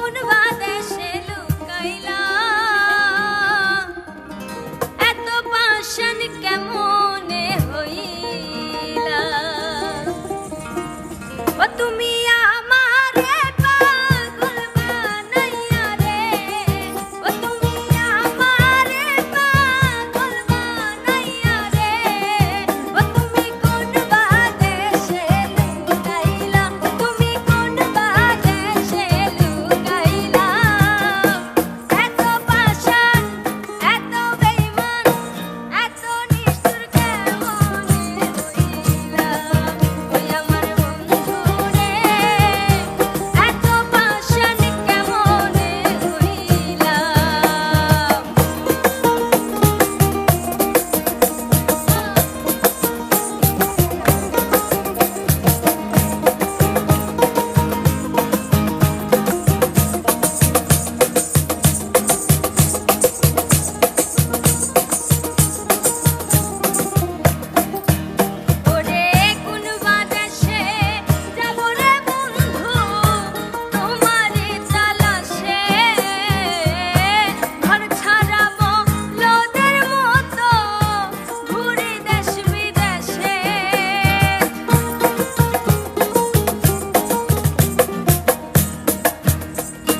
কোন বাদেশে লুকাইলা এত পাশান কেমনে হইলা ও তুমি আমারে পাগল বানাইয়া রে ও তুমি আমারে পাগল বানাইয়া রে ও তুমি কোন বাদেশে লুকাইলা তুমি কোন বাদেশে লুকাইলা এত পাশান এত বেঈমান এত নিষ্ঠুর কেমনে হইলা ওই আমার বন্ধু রে এত পাশান কেমনে হইলা ওরে কোন বাদেশে যাব রে বন্ধু তোমারে তালাশে ঘর ছাড়াবো লোদের মতো ঘুরি দেশ বিদেশে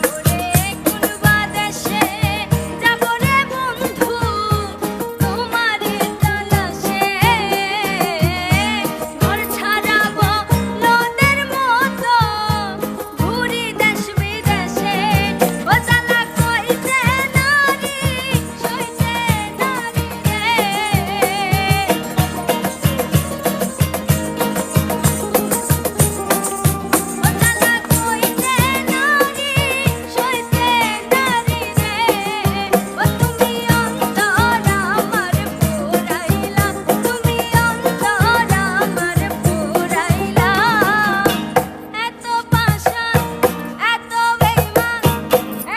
ওরে কোন বাদেশে যাব রে বন্ধু তোমারে তালাশে ঘর ছাড়াবো লোদের মতো ঘুরি দেশ বিদেশে ও জ্বালা কইতে নারী সইতে নারী রে ও জ্বালা কইতে নারী সইতে নারী রে ও তুমি অন্তর আমার পুরাইলা তুমি অন্তর আমার পুরাইলা এত পাশান এত বেঈমান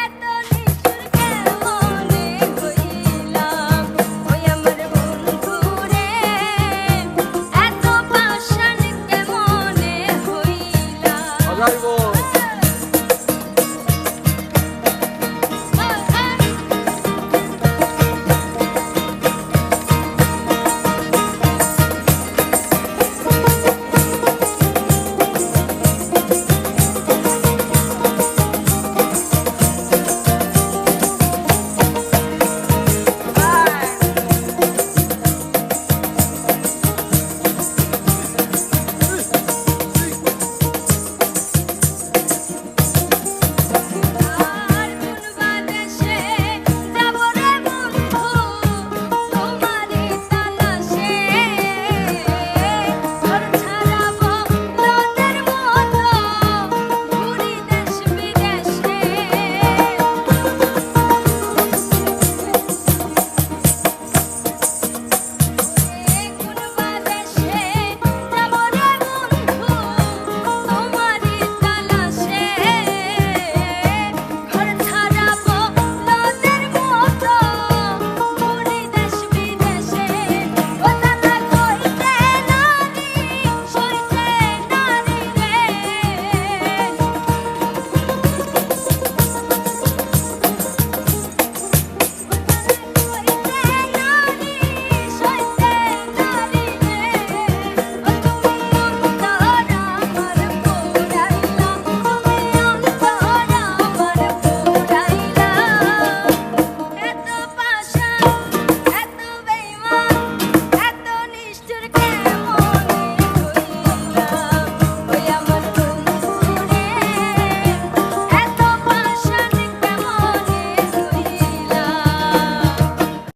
এত নিষ্ঠুর কেমনে হইলা ওই আমার বন্ধু রে এত পাশান কেমনে হইলা বাজাইবো